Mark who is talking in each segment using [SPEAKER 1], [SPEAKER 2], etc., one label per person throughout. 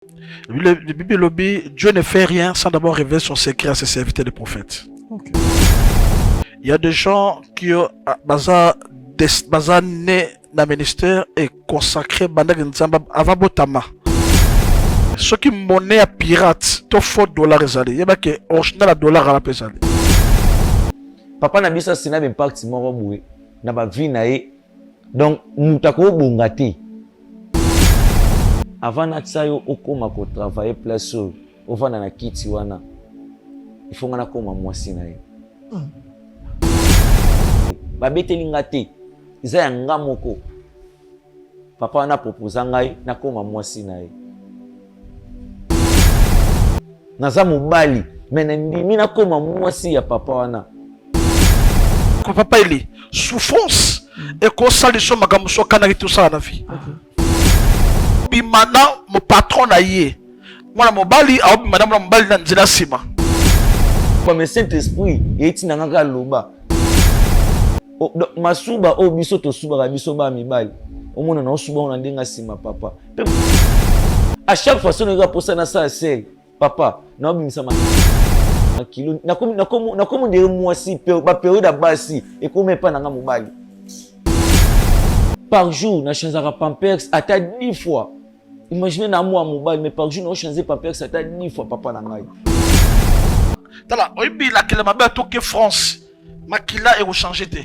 [SPEAKER 1] Le Bible lobby, Dieu ne fait rien sans d'abord révéler son secret à ses serviteurs de prophètes.
[SPEAKER 2] Ok.
[SPEAKER 1] Il y a des gens qui ont né dans le ministère et consacré avant Botama. Ceux qui monnaie à pirate, to faux dollars ezali. Il y a que original dollar à la pesade.
[SPEAKER 3] Papa na biso sina impact moko boye na ba vie na ye. Donc mutako bongate. Avant na tsayo okoma ko travailler place au ovana na kiti wana. Il faut ngana koma mwasi na ye. Babeteli ngate. Iza ya ngamoko. Papa wana proposa ngai na koma mwasi na ye. Naza mobali mena ndimi na koma mwasi ya papa wana.
[SPEAKER 1] Papa ili souffrance et qu'on saliso magamuso kanaki tout ça na vie. Bimana mon patron na ye. Mwana mobali au bimana mwana mobali na nzela sima.
[SPEAKER 3] Comme Saint-Esprit eti na ngaka loba. Masuba o biso to suba ka biso ba mibali. Omona na osuba ona ndenga sima papa. À chaque fois on va poser na ça seul. Papa, na obimisa makilo. Na komo de mwasi ba période ya basi et comme pas na nga mobali. Par jour na changeaka pampers ata 10 fois. Imaginez na moi mobile mais par jour na changer pampers ata 10 fois papa na ngai.
[SPEAKER 1] Tala oibi la kele mabe atoke France. Makila et changer te.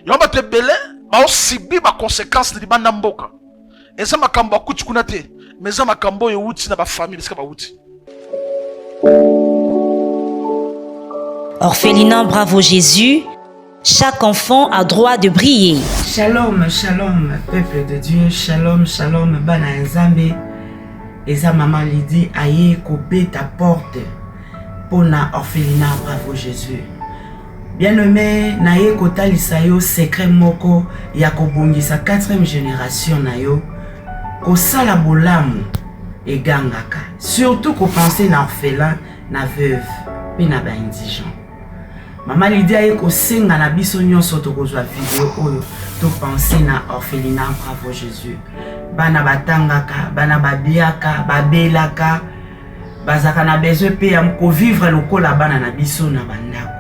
[SPEAKER 1] Yo ba te belé ba osibi ba conséquences de banda mboka. Eza makambo akuti kuna te. Mais eza makambo yo wuti na ba famille ska ba wuti.
[SPEAKER 4] Orphelinat Bravo Jésus, chaque enfant a droit de briller.
[SPEAKER 5] Shalom, shalom, peuple de Dieu, shalom, shalom, bana nzambe. Eza maman Lydie aye kobe ta porte pour na orphelinat Bravo Jésus. Bien-aimé, naye kotalisa yo secret moko ya kobongisa 4e génération na yo ko sala bolamu et gangaka. Surtout ko penser na orphelin, na veuve, pe na ba indigent. Maman Lydie aye ko senga na biso nyonso to kozwa vidéo oyo to penser na orphelinat Bravo Jésus. Bana batangaka, bana babiaka, babelaka, bazaka na besoin pe ya ko vivre lokola bana na biso na bandako.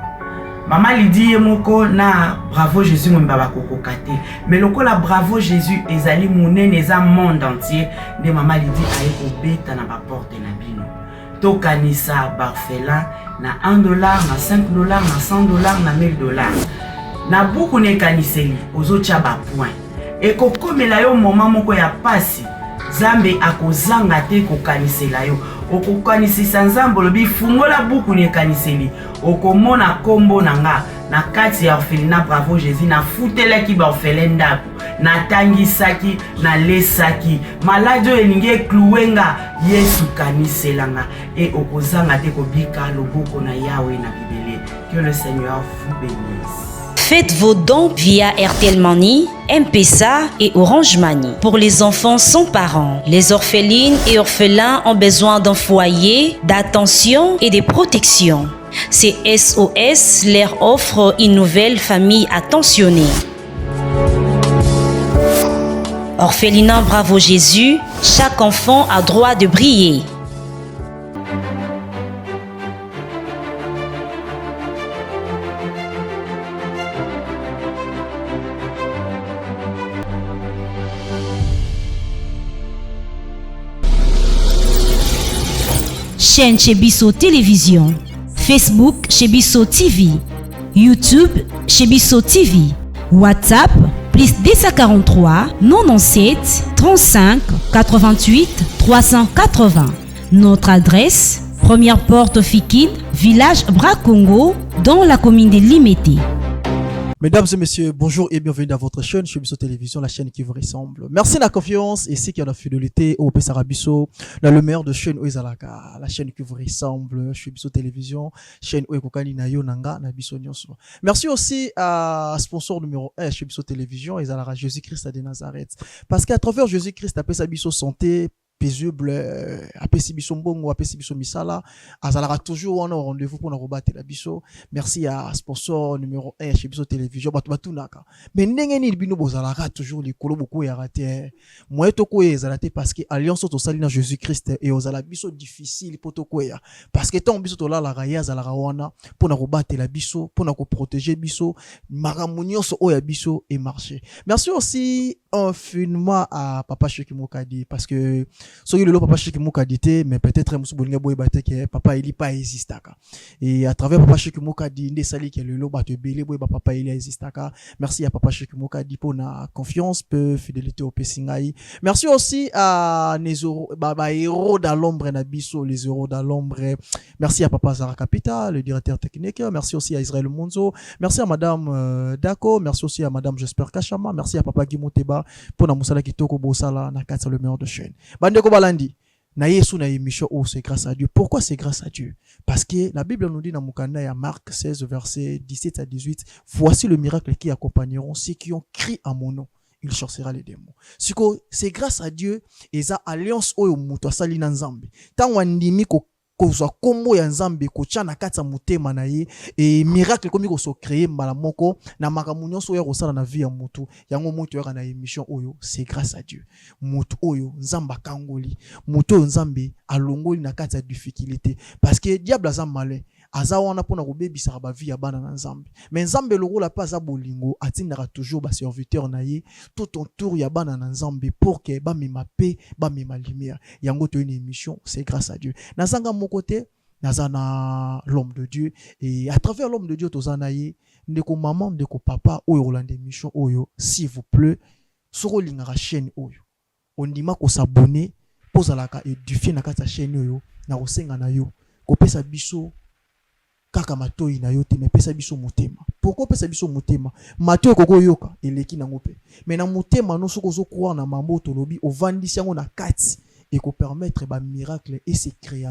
[SPEAKER 5] Maman Lydie moko na Bravo Jésus mo mbaba kokokate. Mais lokola Bravo Jésus ezali monene eza monde entier de Maman Lydie aye ko beta na ba porte na bino. To kanisa barfelin na $1, na $5, na $100, na $1000. Na buku ne kaniseli ozocha ba point. Et kokomela yo moment moko ya pasi. Zambe akozanga te kokanisela yo. Okokanisisa nzambe lobi fungola buku ne kaniseli. Okomona kombo nanga na kati ya orphelinat Bravo Jésus na futelaki ba orphelin ndako. Na tangisaki na lesaki. Malade elingi kluwenga Yesu kaniselanga. Et okozanga te kobika loboko na Yahweh na bibele. Que le Seigneur vous bénisse.
[SPEAKER 4] Faites vos dons via RTL Money, M-Pesa et Orange Money. Pour les enfants sans parents, les orphelines et orphelins ont besoin d'un foyer, d'attention et de protection. C'est SOS leur offre une nouvelle famille attentionnée. Orphelinat Bravo Jésus, chaque enfant a droit de briller. Chaîne Chebiso Télévision, Facebook Chebiso TV, YouTube Chebiso TV, WhatsApp +243 97 35 88 380. Notre adresse, première porte Fikine, village Bracongo, dans la commune de Limete.
[SPEAKER 2] Mesdames et messieurs, bonjour et bienvenue dans votre chaîne Chebiso Télévision, la chaîne qui vous ressemble. Merci de la confiance et c'est qui a la fidélité au Pessarabiso, dans le meilleur de chaîne Oizalaka, la chaîne qui vous ressemble, Chebiso Télévision, chaîne Oekokani Nayo Nanga, Nabiso Nyonso. Merci aussi à sponsor numéro 1, Chebiso Télévision, Ezalara Jésus-Christ de Nazareth. Parce qu'à travers Jésus-Christ, à Pessabiso Santé, paisible apesi biso mbongo apesi biso misala azalaka toujours wana rendez-vous pour na robatela biso. Merci à sponsor numéro 1 chez biso télévision batu batunaka mais ndenge ni bino bozalaka toujours likolo beaucoup ya raté moi to ko ezalate parce que alliance to sali na Jésus Christ et ozala biso difficile pour to ko ya parce que ton biso to la la ya zalaka wana pour na robatela biso pour na ko protéger biso maramunyo so oya biso et marcher. Merci aussi infiniment à Papa Cheki Mokadi parce que soki le Papa Cheki Mokadi te mais peut-être musu bolinga boy baté que papa il pas existaka et à travers Papa Cheki Mokadi ndé sali que le lo bato belé boy papa il existaka. Merci à Papa Cheki Mokadi pour na confiance peu fidélité au Pessingai. Merci aussi à Nezoro baba héros dans l'ombre na biso les héros dans l'ombre. Merci à Papa Zara Capita le directeur technique. Merci aussi à Israël Monzo. Merci à Madame Dako. Merci aussi à Madame J'espère Kachama. Merci à Papa Gimoteba pour na musala kitoko bosala na katsa le meilleur de chaîne. Bandeko balandi na yesu na émission oh c'est grâce à Dieu. Pourquoi c'est grâce à Dieu? Parce que la Bible nous dit dans Mukanda ya Marc 16 verset 17 à 18, voici le miracle qui accompagneront ceux qui ont crié à mon nom. Il chassera les démons. C'est grâce à Dieu et sa alliance oyo muto asali na Nzambe. Tant wandimi ko kozwa kombo ya Nzambe ko tchana katsa mutema na ye et miracle komi ko so créer mbala moko na makambo nyonso oyo kosala na vie ya mutu yango mutu yoka na émission oyo c'est grâce à Dieu. Mutu oyo Nzamba kangoli mutu oyo Nzambe alongoli na katsa difficulté parce que diable aza malin aza wana pona kobebisa ba vie ya bana na Nzambe mais Nzambe lokola pas za bolingo atindaka toujours ba serviteur na ye tout autour ya bana na Nzambe pour que ba mema paix ba mema lumière yango to une émission c'est grâce à Dieu nazanga mon côté nazana l'homme de Dieu et à travers l'homme de Dieu tozana ye ndeko maman ndeko papa oyo rolande émission oyo s'il vous plaît soko lingara chaîne oyo ondima ko s'abonner pozalaka édifier na kata chaîne oyo na kosenga na yo kopesa biso kaka matoi na yo te mais pesa biso motema. Pourquoi pesa biso motema? Matoi koko yoka eleki na ngope mais na motema no soko zo croire na mambo tolobi ovandisi yango na kati et ko permettre ba miracle et se créer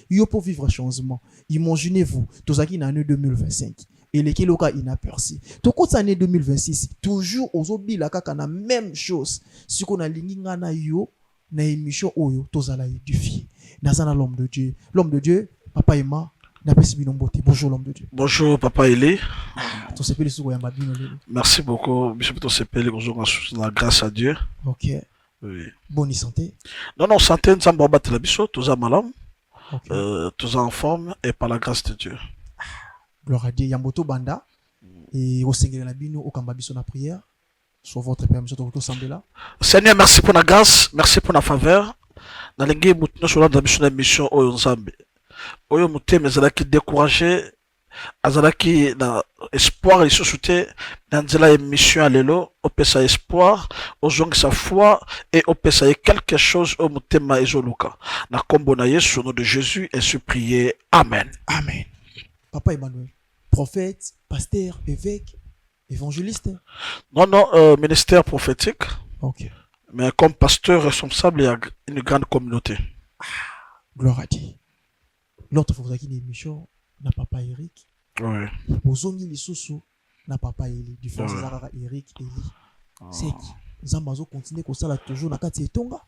[SPEAKER 2] yo pour vivre changement. Imaginez-vous tozaki na année 2025 eleki loka inaperçu tokotsa année 2026 toujours ozobila kaka na même chose siko na lingi nga na yo na émission oyo tozala édifier nazana l'homme de Dieu papa Emma. Bonjour l'homme de Dieu.
[SPEAKER 1] Bonjour Papa Eli.
[SPEAKER 2] Merci
[SPEAKER 1] beaucoup. Grâce à Dieu.
[SPEAKER 2] Ok.
[SPEAKER 1] Oui.
[SPEAKER 2] Bonne santé.
[SPEAKER 1] Non, santé, nous sommes battus la biso, tous en malade, tous en forme et par la grâce de Dieu.
[SPEAKER 2] Gloire à Dieu. Yamboto Banda et au Seigneur la bino au Kambabiso na prière. Sur votre permission de ressembler là.
[SPEAKER 1] Seigneur, merci pour la grâce, merci pour la faveur. Dans les guillemets, nous sommes dans la mission au Nzambe. Oyo muteme azalaki découragé azalaki na espoir lisusu te na nzela ya mission lelo opesa espoir ozongisa foi et opesa ye quelque chose au mutema ezoluka na kombo na Yesu au nom de Jésus ainsi prié amen.
[SPEAKER 2] Amen. Papa Emmanuel, prophète, pasteur, évêque, évangéliste?
[SPEAKER 1] Non, ministère prophétique.
[SPEAKER 2] OK.
[SPEAKER 1] Mais comme pasteur responsable il y a une grande communauté.
[SPEAKER 2] Gloire à Dieu. L'autre fois qui émission na papa Eric.
[SPEAKER 1] Oui.
[SPEAKER 2] Bozongi lisusu na papa Eli. Du frère Zara Eric Eli. C'est qui? Zambazo continue ko sala toujours na kati etonga.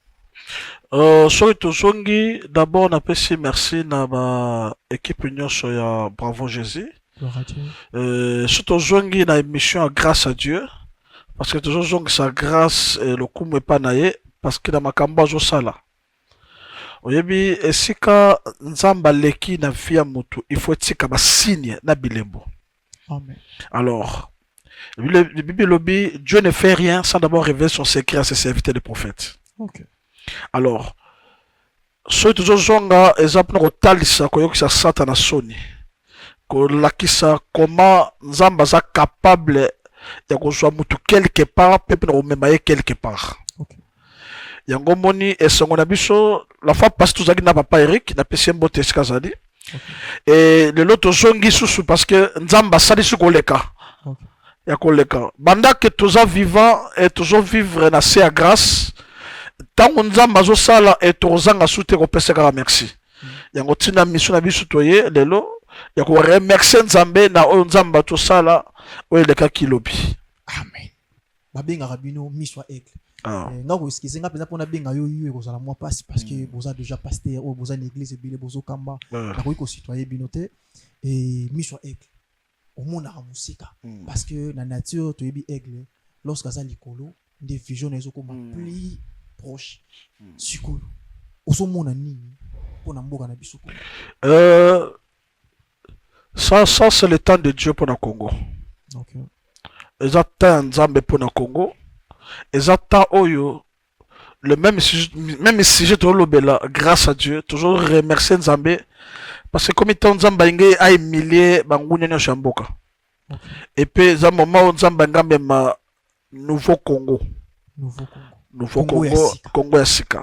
[SPEAKER 1] Soki tozongi d'abord na pesi merci na ba équipe nyonso ya Bravo Jésus.
[SPEAKER 2] Gloire à Dieu.
[SPEAKER 1] Surtout tozongi na émission grâce à Dieu parce que toujours zongi sa grâce le kumu epa na ye parce que na makambo azosala. Oyebi esika nzamba leki na via mutu il faut tika ba signe na bilembo.
[SPEAKER 2] Amen.
[SPEAKER 1] Alors le Bible lobby Dieu ne fait rien sans d'abord révéler son secret à ses serviteurs de prophètes.
[SPEAKER 2] OK.
[SPEAKER 1] Alors so toujours zonga exemple ko talisa ko yokisa sata na soni ko lakisa comment nzamba za capable ya kozwa mutu quelque part pepe na omema quelque part.
[SPEAKER 2] OK.
[SPEAKER 1] Yango moni esongo na biso la fois parce que tozaki na papa Eric na pesembo teskazali et le lot zongi susu parce que nzamba sali sukoleka ya koleka banda que toza vivant et toujours vivre na se à grâce tango nzamba zo sala et tozanga soute ko peseka merci yango tina mission na biso toye lelo ya ko remercier nzambe na o nzamba to sala o eleka kilobi.
[SPEAKER 2] Amen. Babenga rabino miswa aigle. nga ko excuse nga peza pona benga yo yo kozala moi passe parce que boza déjà pasteur ou boza une église ebile bozo kamba na ko ko citoyen binoté et mission aigle au monde a musika parce que na nature to yebi aigle lorsque ça likolo des visions les okoma plus proche sikolo oso mona nini pona mboka na biso
[SPEAKER 1] ça c'est le temps de Dieu pour le Congo.
[SPEAKER 2] OK.
[SPEAKER 1] Exactement Nzambe pour le Congo. Exactement oyo le même sujet de l'obéla grâce à Dieu toujours remercier Nzambe parce que comme étant Nzambe ngé a humilié bangunya na shamboka. Et puis za moment Nzambe ngambe ma nouveau Congo. Congo ya Sika.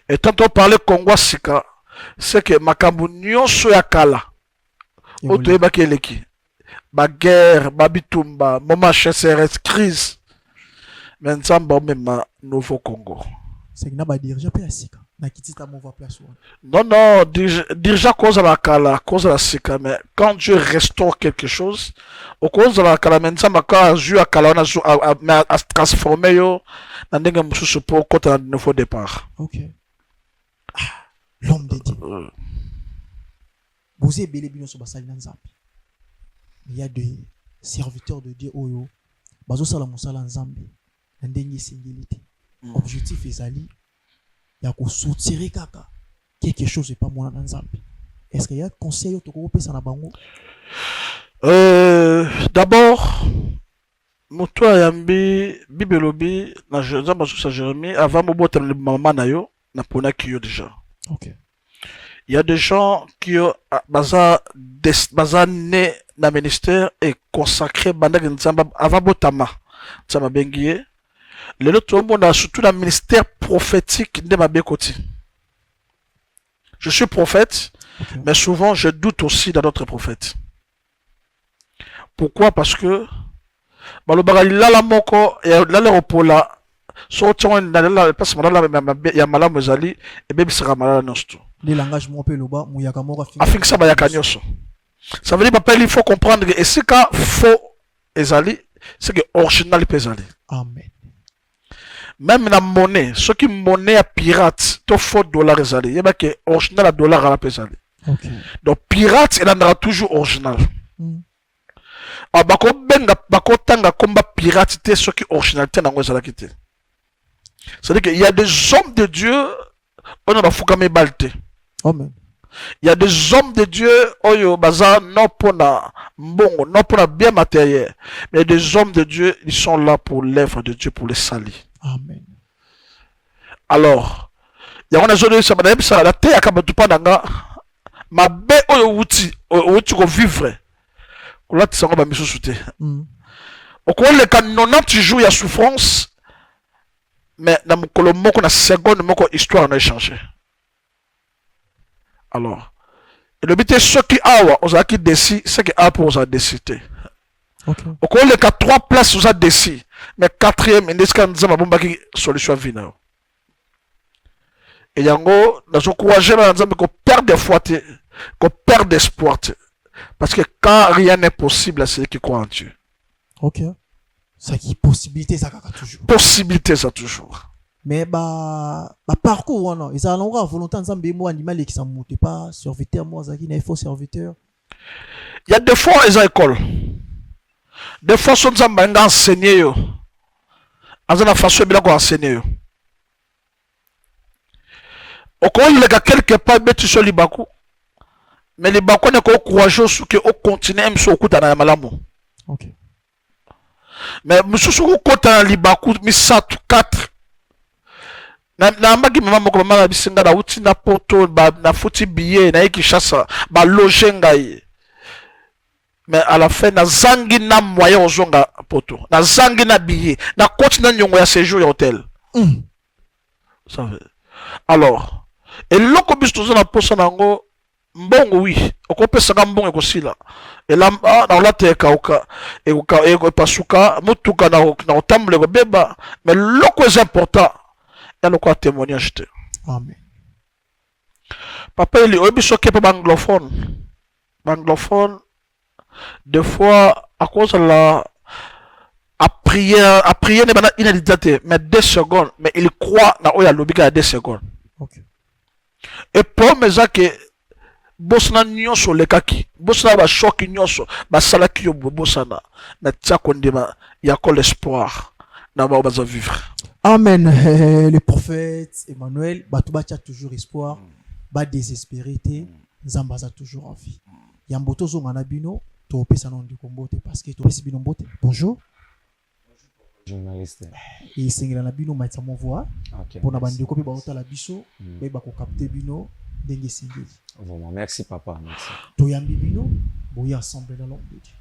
[SPEAKER 1] Et quand on parle Congo Sika, c'est que makambu nyonso ya kala otoyeba keleki ba guerre babitumba moment chasseres crise mais Nzamba même nouveau Congo
[SPEAKER 2] c'est que na ba dirigeant pe ya Sika na kitita mova place
[SPEAKER 1] non déjà cause la kala cause la Sika mais quand Dieu restaure quelque chose au cause la kala mais Nzamba quand Dieu a kala on a transformé yo na ndenge mususu pour kota na nouveau départ.
[SPEAKER 2] OK. L'homme de Dieu. Vous êtes belé bino so basali na Nzambe. Il y a des serviteurs de Dieu oyo bazo sala musala Nzambe na ndenge singilité. Objectif ezali ya ko soutirer kaka quelque chose pas mona na Nzambe. Est-ce qu'il y a conseil to ko pesa na bango?
[SPEAKER 1] D'abord moto ayambi bibelobi na Nzamba so Jérémie avant mobota le maman na yo na pona kiyo déjà.
[SPEAKER 2] OK.
[SPEAKER 1] Il y a des gens qui ont baza né dans le ministère et consacré avant Botama. Ça m'a bien guié. Le autre monde a surtout dans le ministère prophétique de ma bécoti. Je suis prophète, mais souvent je doute aussi dans d'autres prophètes. Pourquoi? Parce que la moko et l'aéroport so tchon na parce que ya malamu ezali et même sera malala nosto
[SPEAKER 2] les langages mo pe loba muyaka moko
[SPEAKER 1] afin ça ba yakanyoso ça veut dire papa il faut comprendre que ce cas faux ezali c'est que original ezali.
[SPEAKER 2] Amen.
[SPEAKER 1] Même la monnaie ce qui monnaie à pirate to faux dollar ezali yeba que original à dollar à la ezali.
[SPEAKER 2] OK.
[SPEAKER 1] Donc pirate il en aura toujours original. Bako benga bako tanga combat pirate te ce qui originalité na ngozala kité. C'est-à-dire qu'il y a des hommes de Dieu, on a fukame balte.
[SPEAKER 2] Amen.
[SPEAKER 1] Il y a des hommes de Dieu, oyo baza non pour na mbongo, non pour na bien matériel, mais des hommes de Dieu, ils sont là pour l'œuvre de Dieu, pour les salir.
[SPEAKER 2] Amen.
[SPEAKER 1] Alors, il y a une zone ça madame ça la terre akabatu pananga, ma be oyo wuti ko vivre. Kola tsanga ba misusute. Au cours les 90 jours il y a souffrance. Mais dans mon moko na seconde moko histoire n'a changé. Alors, le but est ce qui a aux qui décide, ce qui a pour aux décider.
[SPEAKER 2] OK.
[SPEAKER 1] Au cours les 3 places aux décide, mais 4e indice quand nous avons une solution vina. Et yango dans ce courage là nous avons qu'on perd des fois qu'on perd d'espoir parce que quand rien n'est possible c'est qui croit en Dieu.
[SPEAKER 2] OK. Ça qui possibilité ça toujours.
[SPEAKER 1] Possibilité ça toujours.
[SPEAKER 2] Mais parcours non, ils allons avoir volonté ensemble moi animal qui s'en monte pas serviteur moi ça qui n'est faux serviteur.
[SPEAKER 1] Il y a des fois les écoles. Des fois sont enseigner enseigner yo. Azana façon bien ko enseigner yo. Au quand il y a quelque part mettre sur libaku. Mais libaku ne ko courageux sur que au continent sur kuta na malamu.
[SPEAKER 2] OK.
[SPEAKER 1] Mais monsieur kota libaku mi 4 na magi mama moko mama bisinga na uti na poto na futi billet na Kinshasa ba loger ngai mais à la fin na zangi na moyen ozonga poto na zangi na billet na continent nyongo ya séjour ya hôtel. Ça veut alors et loko biso na posa nango mbongo oui okopesa mbongo ekosila elamba na olateka oka e pasuka mutuka na otambule ko beba mais loko est important ya loko témoignage te.
[SPEAKER 2] Amen.
[SPEAKER 1] Papa il obi soke pa anglophone des fois à cause de la à prier n'est pas inadité, mais 2 secondes, mais il croit na oya lobika à 2 secondes.
[SPEAKER 2] Ok.
[SPEAKER 1] Et pour mes que bosna nyonso lekaki, bosna ba choc nyonso, ba salaki yo bosana, mais tia kondima ya ko l'espoir na ba baza vivre.
[SPEAKER 2] Amen. Le prophète Emmanuel, Batouba a toujours espoir, ba désespérité, Zamba a toujours envie. Yamboto zo manabino, to pesa non de kombote parce que to pesa bino mbote. Bonjour.
[SPEAKER 3] Journaliste.
[SPEAKER 2] Et singela na bino maitsa mon voix.
[SPEAKER 3] Ok.
[SPEAKER 2] Pour na bande ko pe ba ota la biso, be ba ko capter bino ndenge singeli.
[SPEAKER 3] Vraiment, merci papa, merci.
[SPEAKER 2] To yambi bino, boya ensemble dans l'ombre de Dieu.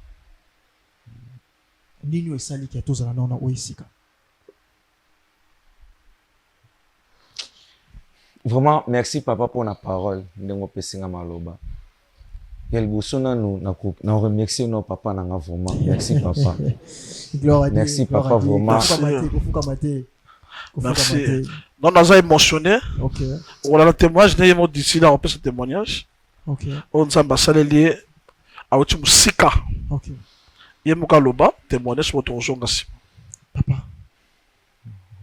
[SPEAKER 2] Nini esali ki atozala na oisika.
[SPEAKER 3] Vraiment, merci papa pour la parole. Ndengo pesinga maloba. Yel bosona nous na remercier nos papa nanga vraiment. Merci papa.
[SPEAKER 2] Gloire à Dieu.
[SPEAKER 3] Merci papa vraiment.
[SPEAKER 1] Merci. Non, on a émotionné.
[SPEAKER 2] Ok.
[SPEAKER 1] On a le témoignage, n'est pas d'ici là, on peut ce témoignage.
[SPEAKER 2] Ok.
[SPEAKER 1] On s'en passe lié à Otim Sika.
[SPEAKER 2] Ok.
[SPEAKER 1] Yemuka Loba, témoignage sur votre rejoint.
[SPEAKER 2] Papa.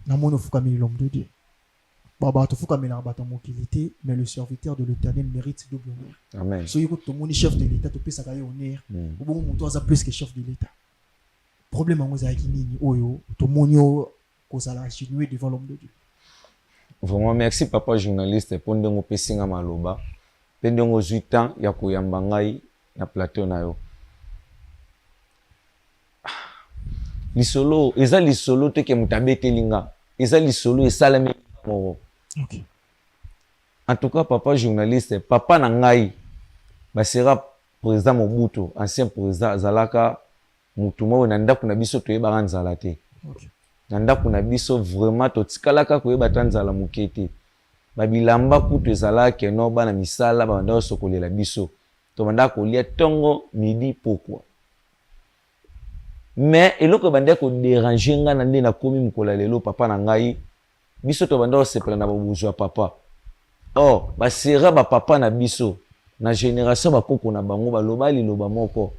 [SPEAKER 2] Namono fukamili l'homme de Dieu. Baba to fukamili na bata mokilité, mais le serviteur de l'Éternel mérite double honneur.
[SPEAKER 3] Amen.
[SPEAKER 2] So yiko to moni chef de l'État to pesa kayo honneur. Ou bon monto aza plus que chef de l'État. Problème en oza nini oyo to monio kozala agenoué devant l'homme de Dieu.
[SPEAKER 3] Vraiment, merci papa journaliste pour ndengo pesinga maloba. Pendengo 8 ans ya koyamba ngai na plateau na yo. Lisolo, eza lisolo te ke mutabete linga. Eza lisolo esalami moko.
[SPEAKER 2] Ok.
[SPEAKER 3] En tout cas, papa journaliste, papa na ngai basera président Mobutu, ancien président Zalaka Mutuma na ndako na biso toyeba nzala te.
[SPEAKER 2] Ok.
[SPEAKER 3] Na ndako na biso vraiment totikalaka koyeba nzala mokete. Babilamba kutu ezalaka no bana misala banda sokolela biso. To banda kolia tongo midi pourquoi. Mais eloko banda ko déranger nga na nde na komi mukola lelo papa na ngai biso to banda sepela na babuzwa papa. Oh, basera ba papa na biso na génération bakoko na bango baloba liloba moko.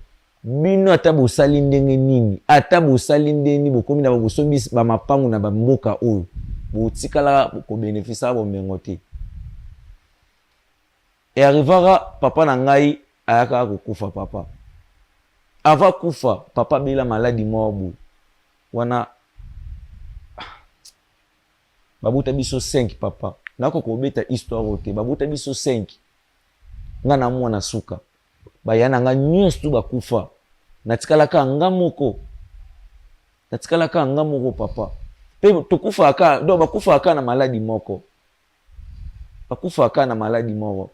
[SPEAKER 3] Bino ata bosali ndenge nini, ata bosali ndeni bokomi na bosombi ba mapangu na ba mboka oyo. Botikala ko bénéficier bo mengote. Et arrivera papa na ngai ayaka kokufa papa. Avant kufa papa bila maladie mobu. Wana babuta biso 5 papa. Nako kobeta histoire ote babuta biso 5. Nga na mwana suka. Bayana nga nyonso tu bakufa. Natikalaka nga moko. Natikalaka nga moko papa. Pe tokufa aka do bakufa aka na maladie moko. Bakufa aka na maladie moko.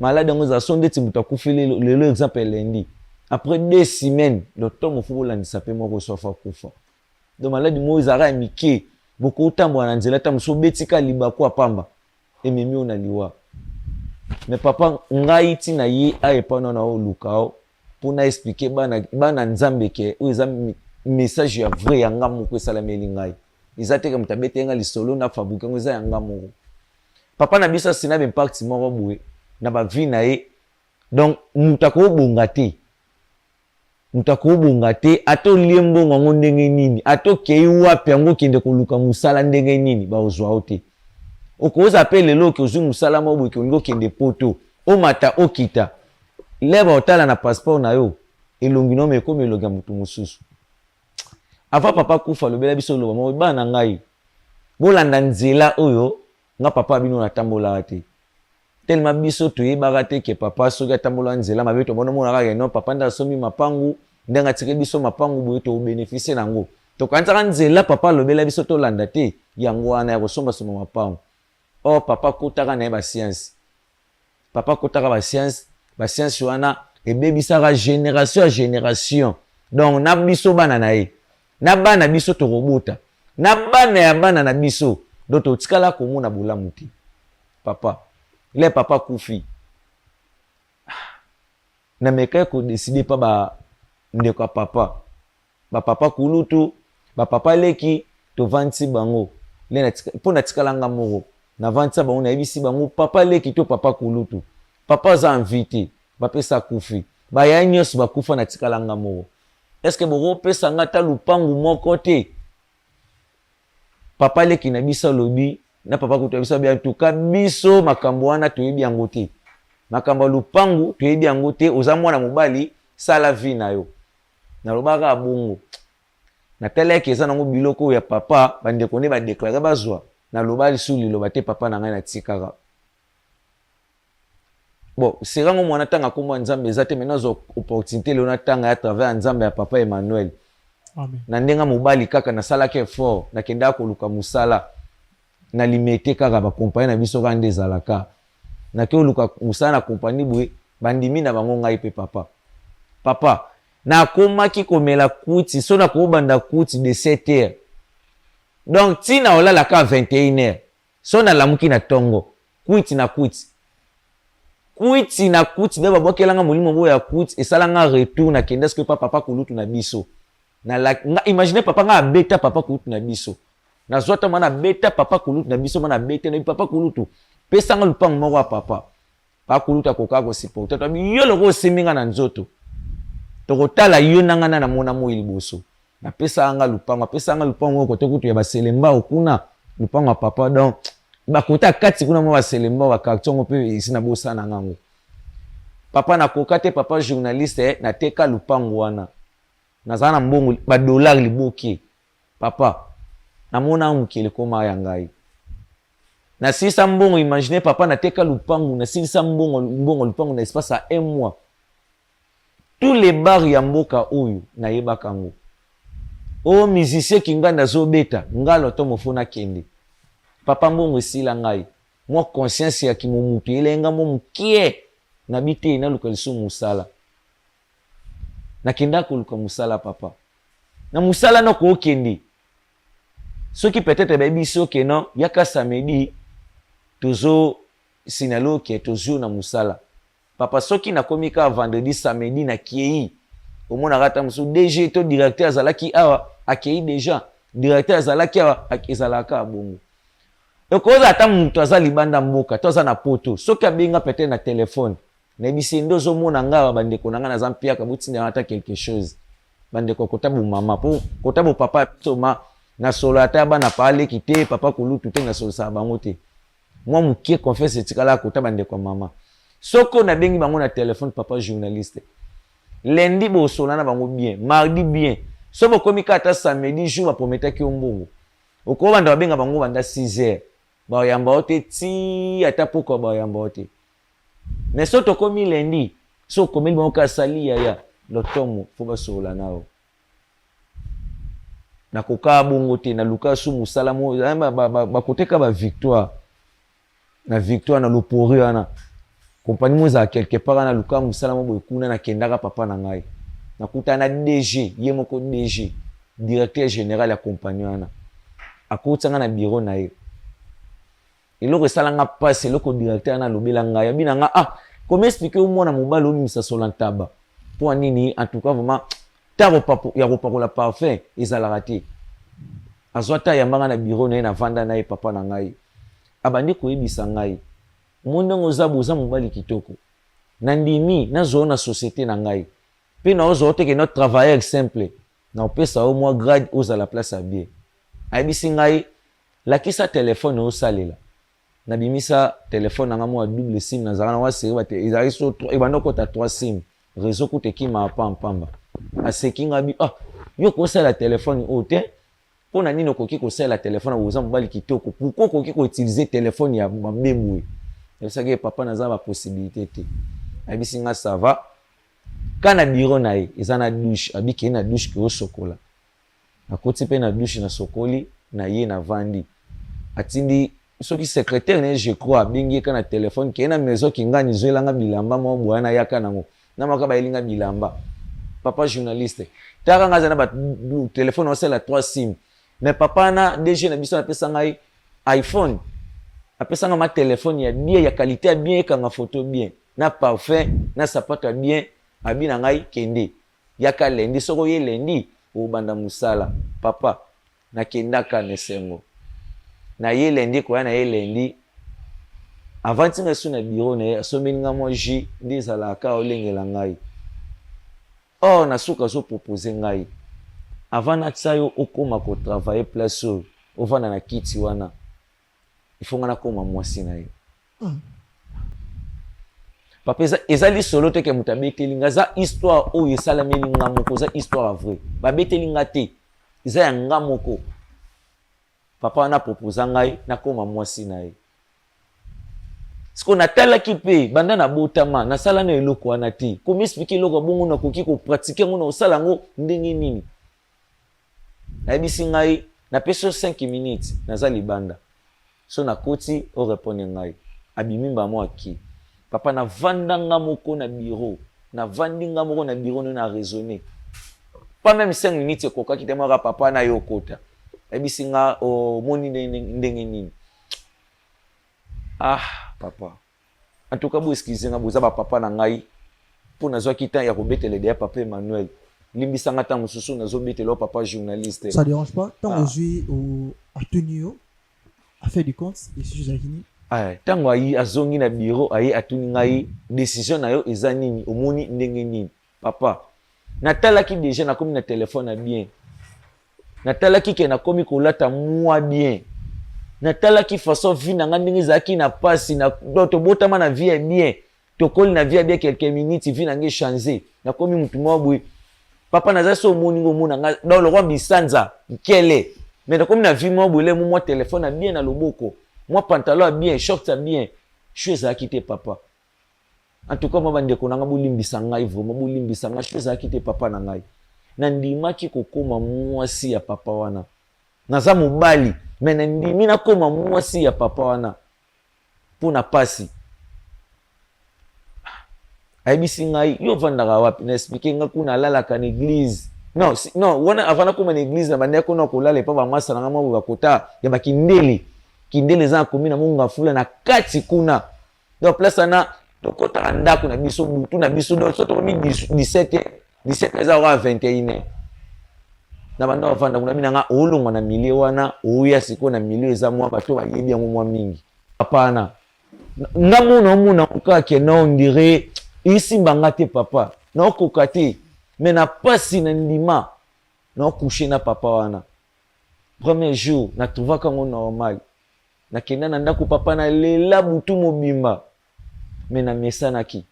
[SPEAKER 3] Maladie ngoza sonde ti mutakufi lelo exemple lundi. Après 2 semaines, docteur Mofubola ni sapé moko sofa kufa. Do maladie mo izara mike. Boko utambo na nzela ta muso betika liba kwa pamba. Ememi ona liwa. Mais papa ngai ti na ye aepana na o lukao pour na expliquer bana nzambe ke o eza message ya vrai ya ngamu ko salameli ngai. Izate ke mutabete nga lisolo na fabuka ngo za ya ngamu. Papa na biso sina impact moko boue na ba vie na ye. Donc mutako bonga te. Mutako bonga te ato liembo ngo ndenge nini ato kei wapi yango kende koluka musala ndenge nini ba ozwa ote. Okoza apele lo ke ozu musala mobo ke ngo kende poto o mata okita leba otala na passeport na yo elongi no me komi eloga mutu mususu. Ava papa kufa lobela biso loba mo bana ngai bolanda nzela oyo nga papa bino na tambola te. Tellement biso toyebaka te ke papa soki atambola nzela mabe to bona mona kaka no papa nda somi mapangu ndenga tike biso mapangu boye to bénéficier nango. To kantaka nzela papa lobela biso to landa te yango wana ya kosomba soma mapangu. Oh papa kotaka na ba science. Papa kotaka ba science wana ebebisaka génération à génération. Donc na biso bana na ye. Na bana biso to robota. Na bana ya bana na biso do to tikala komona bolamu te. Papa le papa kufi. Na meka ko décider pa ba ndeko papa. Ba papa kulutu, ba papa leki to vanti bango. Le na po na tikala nga moko. Na vanti bango na ebisi bango papa leki to papa kulutu. Papa za invité, ba pesa kufi. Ba ya nyos ba kufa na tikala nga moko. est ce que bokopesa nga ata lupangu moko te? Papa leki na biso lobi na papa kutu biso bien tout cas biso makambo wana toyebi yango te. Makambo lupangu toyebi yango te. Oza mwana mobali sala vie na yo. Na lobaka bongo. Na teleke eza nango biloko ya papa bandeko ne ba déclarer bazwa na lobali sou liloba te papa na ngai na tikaka. Bon, c'est rango mwana tanga komwa nzambe eza te maintenant zo opportunité le na tanga à travers nzambe ya papa Emmanuel.
[SPEAKER 2] Amen.
[SPEAKER 3] Na ndenga mobali kaka na sala ke fort na kenda ko luka musala na limité kaka ba compagnie na biso ka ndezalaka. Na ke luka musala na compagnie bwe bandimi na bango ngai pe papa. Papa na komaki komela kuti so na ko banda kuti de 7h. Donc tina olala ka 21h. So na lamuki na tongo. Kuti na kuti. Kuti na kuti de babokelanga molimo bo ya kuti esalanga retour na kenda que papa kulutu na biso. Na la imaginez papa nga beta papa kulutu na biso. Na zwata mana beta papa kulutu na biso mana beta na papa kulutu. Pesa nga lupang moko papa. Papa kulutu akoka ko supporter. Tabi yo loko seminga na nzoto. Tokotala yo nanga na mona mo iliboso. Na pesa nga lupango ko tokutu ya baselemba okuna lupango papa donc bakota kati kuna mo baselemba wa kartongo pe isina bosa na ngango. Papa na kokate papa journaliste na teka lupango wana. Nazana mbongo ba dollar liboki. Papa na mona mukele koma ya ngai. Na sisa mbongo imaginez papa na teka lupango na sisa mbongo lupango na espace à 1 mois. Tous les bars ya mboka oyo na yebaka ngo. O musicien kinganda zo beta ngalo to mofuna kende. Papa mbongo esila ngai. Moi conscience ya kimumutu elenga mo mukie na bite na lukalisu musala. Na kenda ko luka musala papa. Na musala no ko kende. Soki peut-être baby soki non yaka samedi tozo sinalo ke tozo na musala. Papa soki na komika vendredi samedi na kiei. Omona rata musu DG to directeur azalaki awa akei déjà. Directeur azalaki awa akezalaka bongo. Ekoza ata mutu azali banda mboka to na poto. Soki abenga peut-être na téléphone. Na bisendo zo mona ngawa bandeko nanga na zampia kabuti ata quelque chose. Bandeko kotabu mama po kotabu papa toma na solo ata bana parler kité papa kulutu te na solo sa bango te. Moi mukie confesse tikala kotaba ndeko mama. Soko na bengi bango na téléphone papa journaliste. Lundi bo solana bango bien, mardi bien. Sobo komika ata samedi jour ba prometa ki ombongo. Oko banda benga bango banda 6h. Ba yamba ote ti ata poko ba yamba ote. Mais soto komi lundi, so komi bango ka sali ya lotomo fo ba solana o. Na koka bongo te na luka su musala mo ba koteka ba victoire. Na victoire na lopori wana. Compagnie moza quelque part na luka musala mo boykuna na kendaka papa na ngai. Na kutana DG, ye moko DG, directeur général ya compagnie wana. Akotanga na bureau na ye. Eloko salanga passe eloko directeur na lobela ngai. Bina nga comment expliquer au mwana mobali o misa solantaba. Pour nini en tout cas vraiment taro papo ya kopakola parfait ezala te. Azwata yambanga na bureau na ye na vanda na ye papa na ngai. Abandi koyebisa ngai. Mondongo zabuza mobali kitoko. Nandimi nazo na société na ngai. Pe na ozo teke notre travailleur simple. Na opesa au moins grade aux à la place à bien. Aibisi ngai lakisa téléphone o salela. Na bimisa téléphone nga mo double sim na zana wa seri bate ezali so ebando kota 3 sim. Réseau kuteki ma pamba. Aseki ngabi yo ko sala téléphone o te. Pona nini okoki ko sala téléphone oza mobali kitoko. Pourquoi okoki ko utiliser téléphone ya mabemwe? Et ça que papa n'a pas possibilité te. Abisi nga ça va. Kana bureau na ye, ezana douche, abiki na douche ki o sokola. Akoti pe na douche na sokoli na ye na vandi. Atindi soki secrétaire ne je crois bingi kana téléphone ki na maison ki ngani zoelanga bilamba mo bwana yaka nango. Na makaba elinga bilamba. Papa journaliste. Taka nga zana ba téléphone o sela 3 sim. Mais papa na DG na biso na pesa ngai iPhone. Apesanga ma téléphone ya bien ya qualité bien kanga photo bien na parfait na sapato bien abina ngai kende yaka lendi soko ye lendi o banda musala papa na kenda ka nesengo na ye lendi ko na ye lendi avant tinga su na bureau na someli nga mo ji ndizala ka olengela ngai Oh, na suka zo proposer ngai. Avant na tsayo okoma ko travailler place oyo, ovanda na kiti wana. Il faut ngana koma mwasi na ye. Papa ezali solo te ke mutabeteli nga za histoire oyo esalameli nga moko za histoire vrai. Babeteli nga te. Eza ya nga moko. Papa wana proposa ngai na koma mwasi na ye. Siko natalaki pe banda na botama nasala na eloko wana te. Komi expliquer eloko bongo na koki ko pratiquer ngo na osala ngo ndenge nini. Nayebisi ngai na peso 5 minutes naza libanda. So na koti o répondre ngai. Abimimba mo aki. Papa na vanda nga moko na bureau. Na vandi nga moko na bureau na raisonner. Pas même 5 minutes koka kitemaka papa na yo kota. Nayebisi nga o moni ndenge nini. Ah, papa. En tout cas, vous excusez nga boza ba papa na ngai. Pour na zo kita ya kobetele de papa Emmanuel. Limbisa nga tango susu na zo betele papa journaliste.
[SPEAKER 2] Ça dérange pas tant aujourd'hui au Antonio a fait du compte et si je zaki.
[SPEAKER 3] Ah, tango ayi azongi na bureau ayi atuni ngai décision na yo eza nini omoni ndenge nini. Papa. Natalaki déjà na komi na téléphone na bien. Natalaki ke na komi kolata moi bien. Natalaki façon vie na nga ndenge ezalaki na pasi na tobotama na vie bien tokoli na vie bien quelques minutes vie na nge changer nakomi mutu mwa boye papa naza so omoni ngo mona nga dans le roi bisanza kele mais nakomi na vie mwa boye le mwa téléphone na bien na loboko mwa pantalon bien short bien je ezalaki te papa en tout cas mwa bandeko na nga bolimbisa ngai vraiment bolimbisa nga je ezalaki te papa na ngai na ndimaki kokoma mwasi ya papa wana naza mobali mais ndimi na koma mwasi ya papa wana pona pasi ayebisi ngai yo vandaka wapi na expliquer nga kuna alalaka na église non wana avana koma na église na bandeko kuna kolala epa bamasa na nga mwa bakota ya bakindele kindele eza komi na monga fula na kati kuna donc place ana tokota ndako na biso butu na biso donc soto komi 17 eza wa 21 na banda wafanda kuna mina nga olongwa na milie wana oya siko na milie eza mwa bato bayebi yango mwa mingi apana nga muna okake na on dirait isi banga te papa na okoka te mais na pasi na ndima na okoucher na papa wana premier jour na trouvaka ngo normal na kenda na ndako papa na lela butu mobimba mais na mesanaki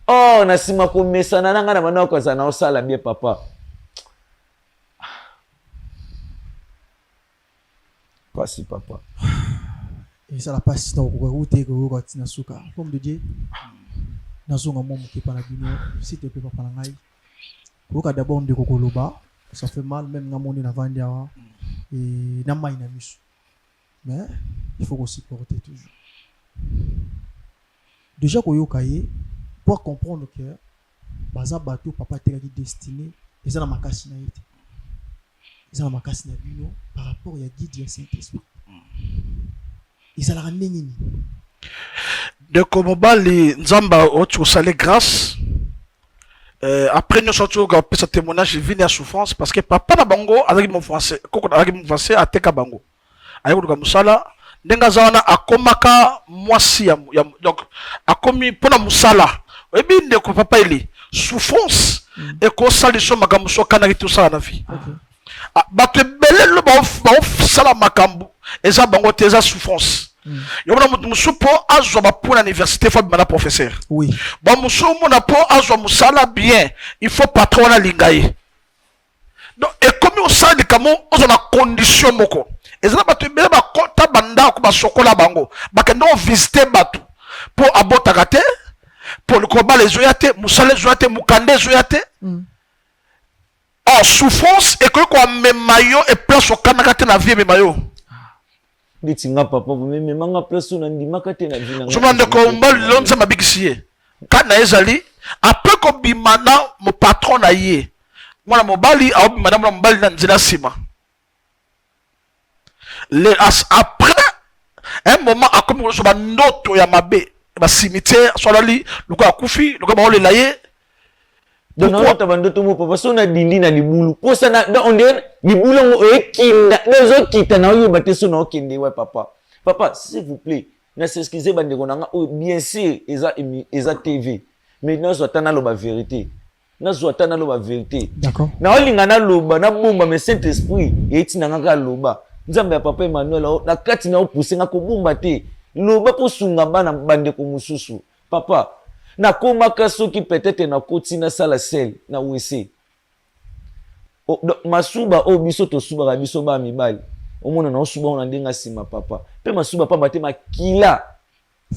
[SPEAKER 3] oh na sima ko mesana nanga na bana ko za na osala bien papa. Pasi papa.
[SPEAKER 2] Et ça la passe dans le route et le suka. Comme de Dieu. Nazonga momo qui parle bien. S'il te plaît papa nangai. Koka d'abord de kokoloba. Ça fait mal même na moni na vandia et na mai na misu. Mais il faut aussi porter toujours. Déjà koyo kaye pour comprendre que baza bateau papa te destiné et ça na makasi na yete. Ils ont makasi na bino par rapport à Dieu Saint-Esprit. Ils ont la nini.
[SPEAKER 1] De comme bali nzamba otu sale grâce. Après nous sortir au ce témoignage vient à souffrance parce que papa na bango avec mon français koko avec mon français ateka bango. Ayo ko musala ndenga zawana akomaka mwasi ya donc akomi pona musala. Ebi ndeko papa ili souffrance et ko salisho makambo so kana kitu sala na vie. Bato ebele lo basala makambo eza bango te eza souffrance yomona mutu musu po azwa bapona na université fo bimana professeur
[SPEAKER 2] oui
[SPEAKER 1] bamusu mona po azwa musala bien il faut patron wana alinga ye donc ekomi osala likamo ozwa na condition moko ezala bato ebele bakota bandako basokola bango bakende ovisite bato po abotaka te po likobala ezoya te musala ezoya te mukanda ezoya te souffrance et que quoi même maillot et place au canacate na vie maillot.
[SPEAKER 3] Ditinga papa vous même manga place on ndima kate na vie na.
[SPEAKER 1] Je m'en de ko mbal lonza mabixier. Kana ezali après ko bimana mon patron na ye. Mwana mobali a bimana mwana mobali na nzela sima. Après un moment a comme so ba ndoto ya mabe ba cimetière so lali loko akufi loko ba ole laye.
[SPEAKER 3] Donc on t'a vendu tout mon papa son a dindi na libulu pour ça on dirait libulu on ekinda les autres qui t'en ont eu battu son okinde ouais papa s'il vous plaît na s'excuser bande konanga bien sûr eza TV mais non so tana lo ba vérité nazwa ata naloba vérité.
[SPEAKER 2] D'accord.
[SPEAKER 3] Na olinga naloba na bomba me Saint Esprit eti na ngaka loba. Nzambe ya papa Emmanuel na kati na opuse nga kobomba te. Loba po sunga bana bande ko mususu. Papa, na komaka soki peut-être na koti na sala sel na wese. Masuba o biso to suba biso ba mibali. Omona na osuba ona ndenga sima papa. Pe masuba pamba te makila.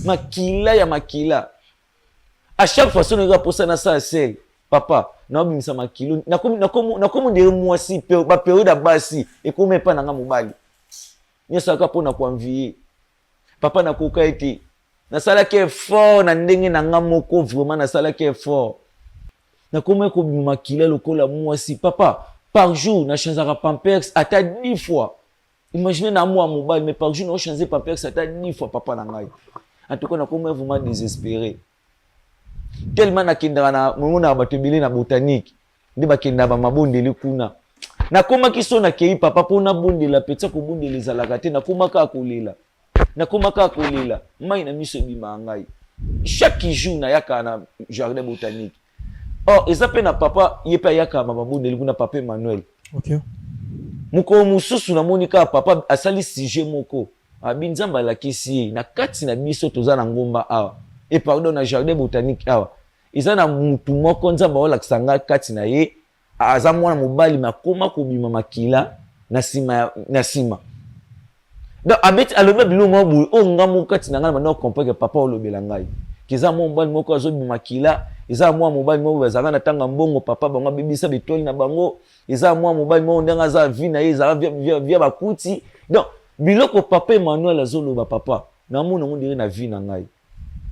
[SPEAKER 3] Makila ya makila. À chaque fois, si on regarde na sala sel, papa, na obimisa makilo. Na komo de moi si ba période abasi et comme pas na mobali. Nyesa ka pona ko envier. Papa na koka ete. Na sala ke fort na ndenge na ngamoko vraiment na sala ke fort. Na komo ko makila lokola moi si papa par jour na changeaka Pampers ata 10 fois. Imaginez na moi mobile mais par jour na changer Pampers ata 10 fois papa na ngai. En tout cas na komo vraiment désespéré. Tellement na kindana na mona batebile na botanique. Ndi bakenda ba mabondeli kuna. Na koma kiso na kei papa pona bondela petsa ko bondela zalaka te na koma ka kolela. Na koma ka kolela. Mai na miso bima ngai. Chaque jour na yaka na jardin botanique. Oh, ezape na papa yepa yaka mabondeli kuna papa Emmanuel.
[SPEAKER 2] OK.
[SPEAKER 3] Muko mususu na monika papa asali sujet moko. Abinzamba la kisi na kati na biso toza na ngomba awa. Et pardon na jardin botanique awa. Iza na mutu moko nzamba wala kisanga kati na ye. Aza mwana mobali makoma kobima makila na sima. Donc abeti aloba bilo mo o ngamo kati na ngana na comprendre que papa olobela ngai. Kiza mo mobali moko azobima makila, iza mwa mobali mo bazanga na tanga mbongo papa bango bibisa betoli na bango, iza mwa mobali mo ndenga za vie na ye za via bakuti. Donc biloko papa Emmanuel azoloba papa na mona ngondire na vie na ngai.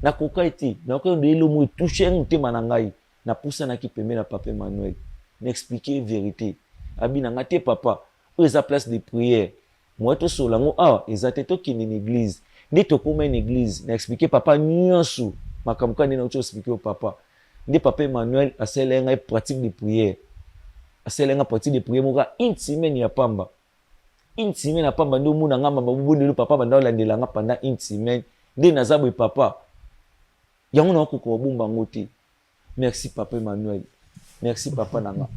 [SPEAKER 3] Na koka eti na ko ndelo mo toucher ntema na ngai na poussa na kipembe na papa Emmanuel n'expliquer vérité abina ngate papa o eza place de prière moi to solango ezate to kini na église ndi to koma na église na expliquer papa nyonso makamka ndi na to expliquer au papa ndi papa Emmanuel aselenga pratique de prière aselenga pratique de prière moka intime ya pamba intime na pamba ndo muna ngamba babundelo papa banda landela nga pendant intime ndi nazabo papa yango na ko bumba ngoti. Merci papa Emmanuel. Merci papa nanga.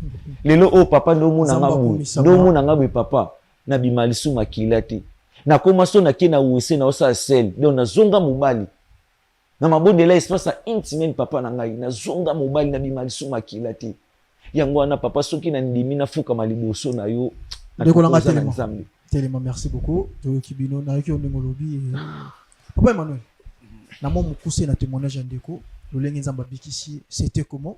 [SPEAKER 3] Lelo o papa ndo muna ngabu. Ndo muna ngabu papa na bimalisu makilati. Na koma so na kena wese na osa sel. Ndo na zonga mobali. Na mabondela espace intime papa nanga na zonga mobali na bimalisu makilati. Yango wana papa soki na ndimi na fuka maliboso na yo.
[SPEAKER 2] Ndeko langa tellement merci beaucoup. De kibino na yo ngolobi. Papa Emmanuel. Na mo mukuse na témoignage ndeko. Lolenge nzamba bikisi c'était comment?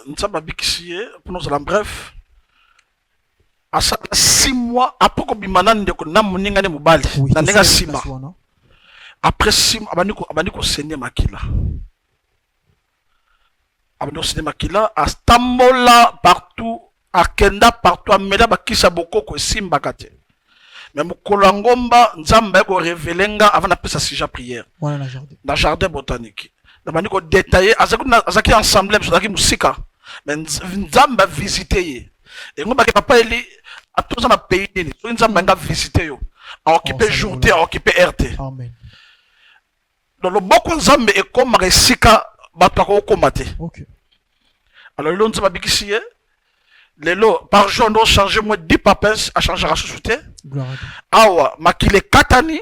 [SPEAKER 1] Nzamba bikisi pour nous en bref. À 6 mois après que bimana ndeko na moninga ne mobali na nenga sima. Après 6 mois abandi ko saigner makila. Abandi ko saigner makila à stambola partout à kenda partout à meda bakisa bokoko simba kate. Mais mukolo ngomba nzamba ko révélenga avant na pesa sija prière.
[SPEAKER 2] Voilà na jardin.
[SPEAKER 1] Na jardin botanique. Nabandi ko détailler azaki ensemble azaki musika. Mais nzamba visiter ye. Et ngomba ke papa eli a tous na pays ni. So nzamba nga visiter yo. A occuper journée, a occuper RT.
[SPEAKER 2] Amen.
[SPEAKER 1] Donc le boko nzamba e comme resika bato ko komate.
[SPEAKER 2] OK.
[SPEAKER 1] Alors le nzamba bikisi ye. Lelo par jour on changer moins 10 papins à changer à sous-souté.
[SPEAKER 2] Gloire à Dieu.
[SPEAKER 1] Awa makile katani.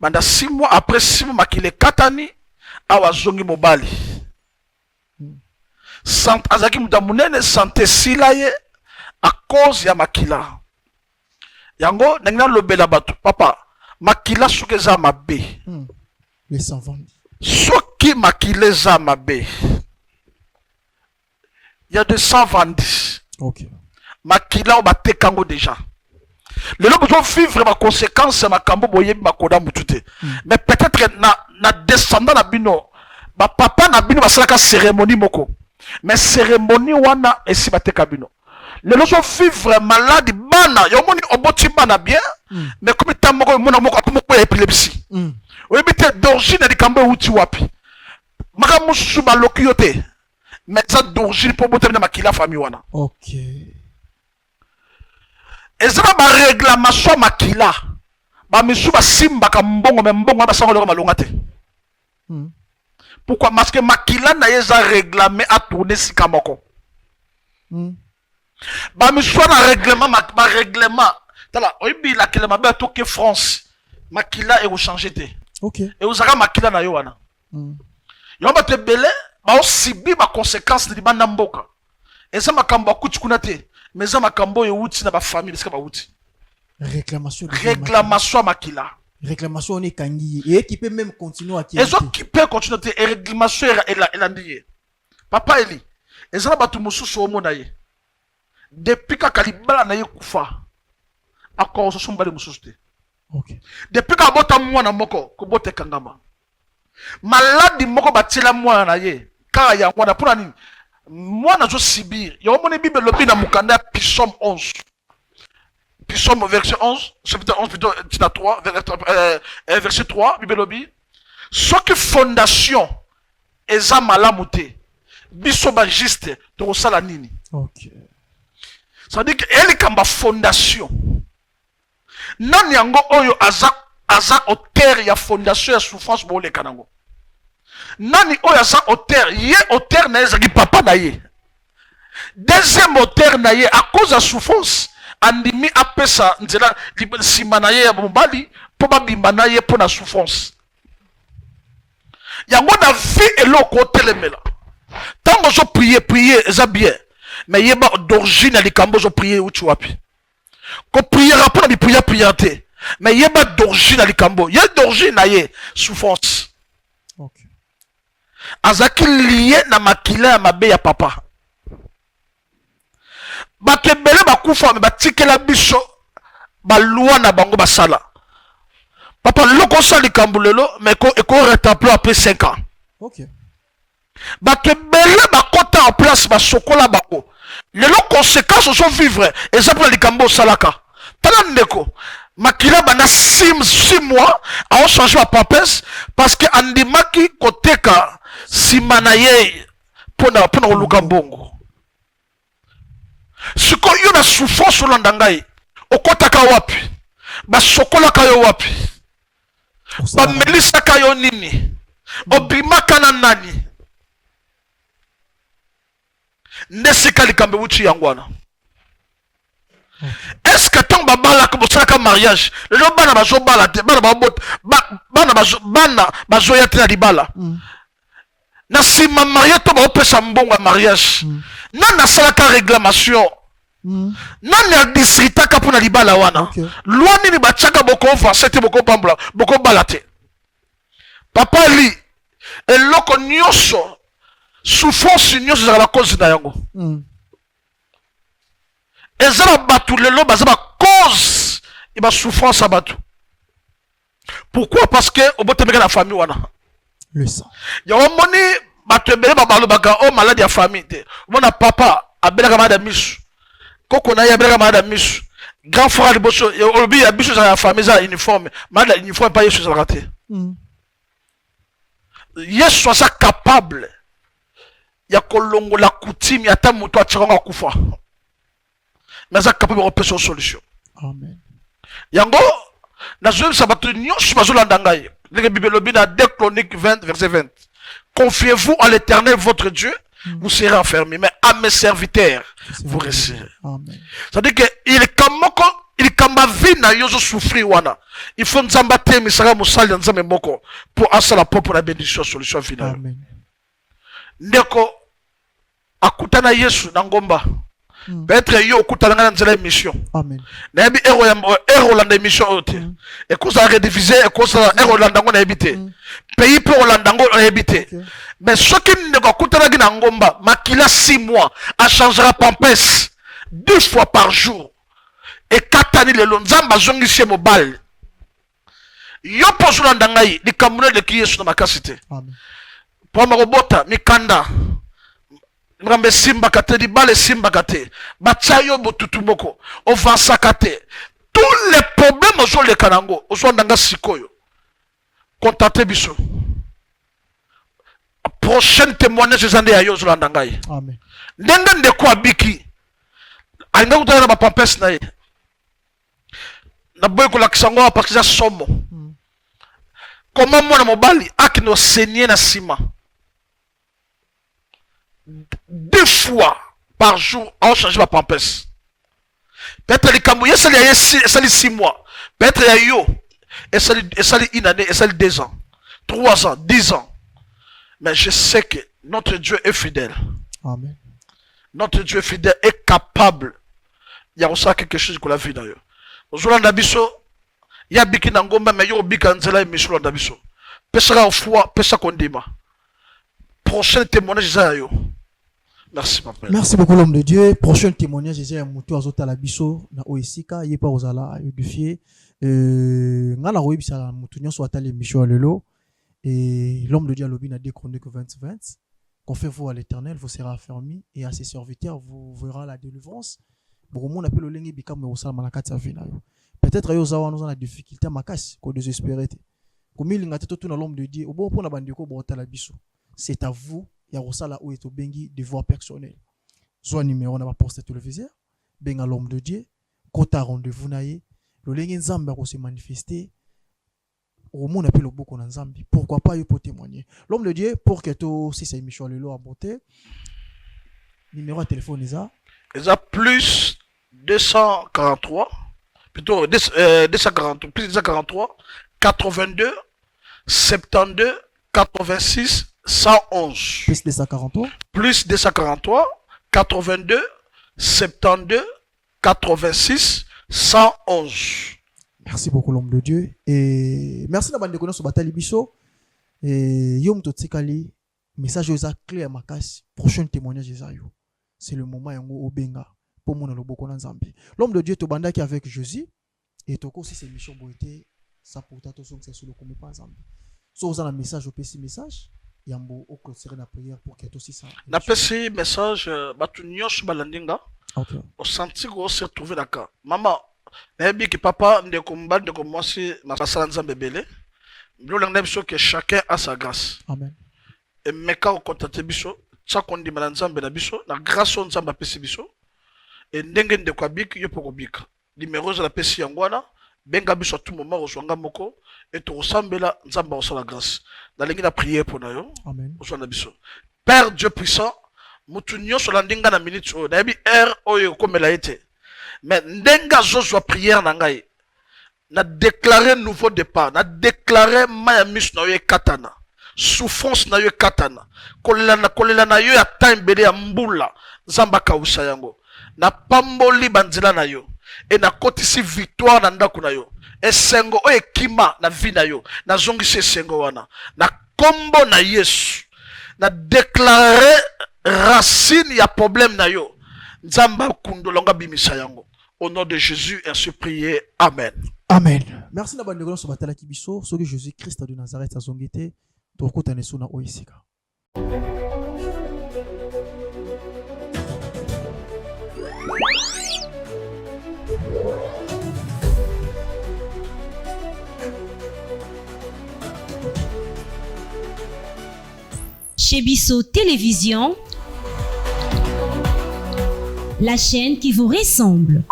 [SPEAKER 1] Banda 6 mois après 6 mois makile katani. Awa zongi mobali. Sant azaki mudamunene santé silaye à cause ya makila. Yango nangina lobela batu papa makila soki za mabe.
[SPEAKER 2] Les sans vendre.
[SPEAKER 1] Soki makile za mabe. Il y a 220.
[SPEAKER 2] OK.
[SPEAKER 1] Makila o batekango déjà. Le lot besoin vivre ma conséquence ma kambo boye makoda mutute. Mais peut-être na descendant na bino ba papa na bino basalaka cérémonie moko. Mais cérémonie wana esi bateka bino. Le lot vivre malade bana yo moni oboti bana bien mais comme tamoko mona moko akomoko épilepsie. Oui bité d'origine di kambo uti wapi. Maka musu ba lokiote. Mais ça d'origine pour boter na makila famille wana.
[SPEAKER 2] OK.
[SPEAKER 1] Ezra ba réclamation makila. Ba misu ba simba ka mbongo me mbongo ba sango le malonga te. Pourquoi? Parce que makila na yeza réglame à tourner si kamoko. Ba mi soit na règlement ma règlement. Tala oyibi la kila mabe atoke France. Makila et changer te.
[SPEAKER 2] OK.
[SPEAKER 1] Et vous avez makila na yo wana. Yo ba te belé ba osibi ba conséquences de banda mboka. Et ça makambo akuti kuna te. Mais ça makambo yo wuti na ba famille parce que ba wuti.
[SPEAKER 2] Réclamation
[SPEAKER 1] à makila.
[SPEAKER 2] Réclamation on est kangi et qui peut même continuer à
[SPEAKER 1] et autres qui peut continuer et réclamation et ndiye. Papa Eli. Et ça ba tu mususu o mona ye. Depuis ka kalibala na ye kufa. Akoro so sombale mususu te.
[SPEAKER 2] OK.
[SPEAKER 1] Depuis ka bota mwana moko ko bote kangama. Maladi moko batila mwana na ye. Kara ya mwana pona nini? Mwana zo sibir. Yo mona Bible lobi na mukanda Psaume 11. Psaume verset 11, chapitre 11 plutôt, tina 3, verset 3, Bible lobi. Ce que fondation eza malamu te. Biso ba juste to sala nini.
[SPEAKER 2] OK.
[SPEAKER 1] Ça veut dire que elle kamba fondation. Nani yango oyo aza auteur ya fondation ya souffrance bo le kanango. Nani oyo aza auteur, ye auteur na ezaki papa na ye. Deuxième auteur na ye à cause de souffrance andimi apesa nzela sima na ye ya mobali po babimba na ye po na souffrance. Yango na vie eloko telemela. Tango zo prier eza bien. Mais yeba d'origine likambo zo prier uti wapi. Ko prier rapport na prier te. Mais yeba d'origine likambo. Ye d'origine na ye souffrance.
[SPEAKER 2] OK.
[SPEAKER 1] Azaki lié na makila ya mabe ya papa. Bakebele bakufa me batikela biso balwa na bango basala. Papa loko sali kambulelo mais ko rétablir après 5 ans.
[SPEAKER 2] OK.
[SPEAKER 1] Bakebele bakota en place basokola bako. Lelo conséquences sont vivre exemple likambo salaka. Tala ndeko makila bana 6 mois a changé ma papesse parce que andimaki koteka simana ye pona oluka bongo. Siko yo na souffrance olanda ngai okotaka wapi basokolaka yo wapi bamelisaka yo nini obimaka na nani nesika likambe wuti yango wana. Est-ce que tant babalaka bosalaka mariage lelo bana bazobala te bana bazoya te na libala na sima mariage to baopesa mbongo ya mariage nani asalaka réclamation nani adisritaka mpona libala wana lwa nini batiaka bokonvanse te bokopambola bokobala te. Papa Eli eloko nyonso souffrance nyonso ezala bakozi na yango eza na bato lelo baza bacause e basouffrance ya bato. Pourquoi? Parce que obotemeka na famille wana
[SPEAKER 2] le sang
[SPEAKER 1] yango moni bato ebele babalobaka o maladi ya famille te. Mona papa abelaka maladi ya misu koko na ye abelaka maladi ya misu grand frère liboso olobi ya biso ezala ya famille eza uniforme maladi ya uniforme pa yesu ezalaka te. Yesu aza capable ya kolongola coutume ata moto atirango akufa mais aza capable kopesa solution.
[SPEAKER 2] Amen.
[SPEAKER 1] Yango nazoyebisa bato nyonso bazolanda ngai ndenge Bible elobi na 2 Chroniques 20 verset 20. Confiez-vous à l'Éternel votre Dieu, vous serez enfermés, mais à mes serviteurs vous resterez. C'est-à-dire que il kamba vie na yozo souffrir wana. Il faut nzamba te misaka musali nzambe moko pour asala pour la bénédiction solution finale.
[SPEAKER 2] Amen.
[SPEAKER 1] Ndeko akutana Yesu na ngomba. Peut-être yo okutana na nzela mission.
[SPEAKER 2] Amen.
[SPEAKER 1] Na bi ero landa mission ote. Et ko ça rediviser et ko ça ero landa ngona ebité. Pays pour landa ngona ebité. Mais ce qui ne va kutana na ngomba makila 6 mois a changera pampes 2 fois par jour. Et katani le nzamba zongisi mobile. Yo poso landa ngai likamuna de ki Yesu na makasite.
[SPEAKER 2] Amen.
[SPEAKER 1] Pour marobota mikanda Mrambe simba kate di bale simba kate bachayo botutu moko ovansa kate tous les problèmes ozo le kanango ozo ndanga sikoyo contactez biso prochaine témoignage zande ya yo ozo ndanga yi.
[SPEAKER 2] Amen.
[SPEAKER 1] Ndenge ndeko abiki ainga kutana na bapampes na ye na boy kolakisa ngo apakisa somo comment mwana mobali akino senye na sima 2 fois par jour on change ma pampers. Peut-être les Camerounais, ça les 6 mois. Peut-être il y a yo, et ça les 1 année, et ça les 2 ans, 3 ans, 10 ans. Mais je sais que notre Dieu est fidèle.
[SPEAKER 2] Amen.
[SPEAKER 1] Notre Dieu fidèle est capable. Il y a aussi quelque chose qu'on a vu d'ailleurs. Aujourd'hui, on a vu ça. Il y a biki nangomba, mais il y a biki nzela et Michel on a vu ça. Pesa foi, pesa kondima. Prochain témoignage, c'est yo. Merci, papa.
[SPEAKER 2] Merci beaucoup, l'homme de Dieu. Prochain témoignage, j'ai un mouton azota la biso na oesika, yé pas ozala édifié. Ngana roye bisala mouton soit allé Michel lelo. Et l'homme de Dieu a lobby na 2 Chroniques 20-20. Confiez-vous à l'Éternel, vous serez affermis, et à ses serviteurs, vous verrez la délivrance. Bon, on appelle le lengi bikam me osala malakati sa vie na yo. Peut-être yo zawa nous a la difficulté makasi ko désespéré. Comme il ngate tout na l'homme de Dieu, au bon pour na bandiko bota la biso. C'est à vous ya osala ou eto bengi devoir personnel. Soit numéro na ba poste téléviseur, benga l'homme de Dieu, kota rendez-vous na ye, le lengi nzamba ko se manifester. Au monde appelle au beaucoup en Zambie. Pourquoi pas il peut témoigner. L'homme de Dieu, pour que tout, si c'est Michel Lelo à monter, numéro de téléphone est ça.
[SPEAKER 1] Ils ont plus 243, plutôt 243, plus 243, 82, 72, 86, 111.
[SPEAKER 2] Plus 243.
[SPEAKER 1] Plus 243, 82, 72, 86, 111.
[SPEAKER 2] Merci beaucoup l'homme de Dieu. Et merci d'avoir déconné sur Batali Bisso. Et Yom Totsikali, message aux clés à ma casse. Prochain témoignage de Zayo. C'est le moment où Obenga. Pour mon loboko en Zambie. L'homme de Dieu Tobanda qui est avec Jésus. Et Toko aussi c'est mission Boité. Ça pour ta toson c'est sur le commun pas Zambie. So vous avez un message au PC message. Yambo au clôturer la prière pour que aussi ça.
[SPEAKER 1] Na PC message Batunios Balandinga.
[SPEAKER 2] Ok.
[SPEAKER 1] Au senti qu'on se retrouver d'accord. Maman. Nayebi ki papa ndeko mbali ndeko mwasi makasala nzambe bele bilolanga biso que chacun a sa grâce.
[SPEAKER 2] Amen.
[SPEAKER 1] Et meka ko contacter biso tsa kondima na nzambe na biso na grâce on nzambe apesi biso et ndenge ndeko abiki yo poko bika numéro za la pesi yangwana benga biso à tout moment ozwanga moko et to resembela nzambe osala grâce na lengi na prière pour na yo.
[SPEAKER 2] Amen.
[SPEAKER 1] Ozwana biso Père Dieu puissant mutu nyonso la ndinga na minute o nayebi air oyo komela ete. Mais ndenga zozwa prière na ngai na déclarer nouveau départ na déclarer mayamis na yo katana souffrance na yo katana kolela na yo ya temps ya mbula nzamba kausa yango na pamboli banzela na yo et na kotisi victoire na ndako na yo esengo o ekima na vie na yo na zongisi esengo wana na kombo na Yesu na déclarer racine ya problème na yo nzamba kundolonga bimisa yango. Au nom de Jésus, ainsi prié. Amen.
[SPEAKER 2] Amen. Merci d'avoir déconné sur Batala Kibiso. Ce que Jésus-Christ de Nazareth a zongité. Toko tanesu na oisika.
[SPEAKER 4] Chez Bisso Télévision, la chaîne qui vous ressemble.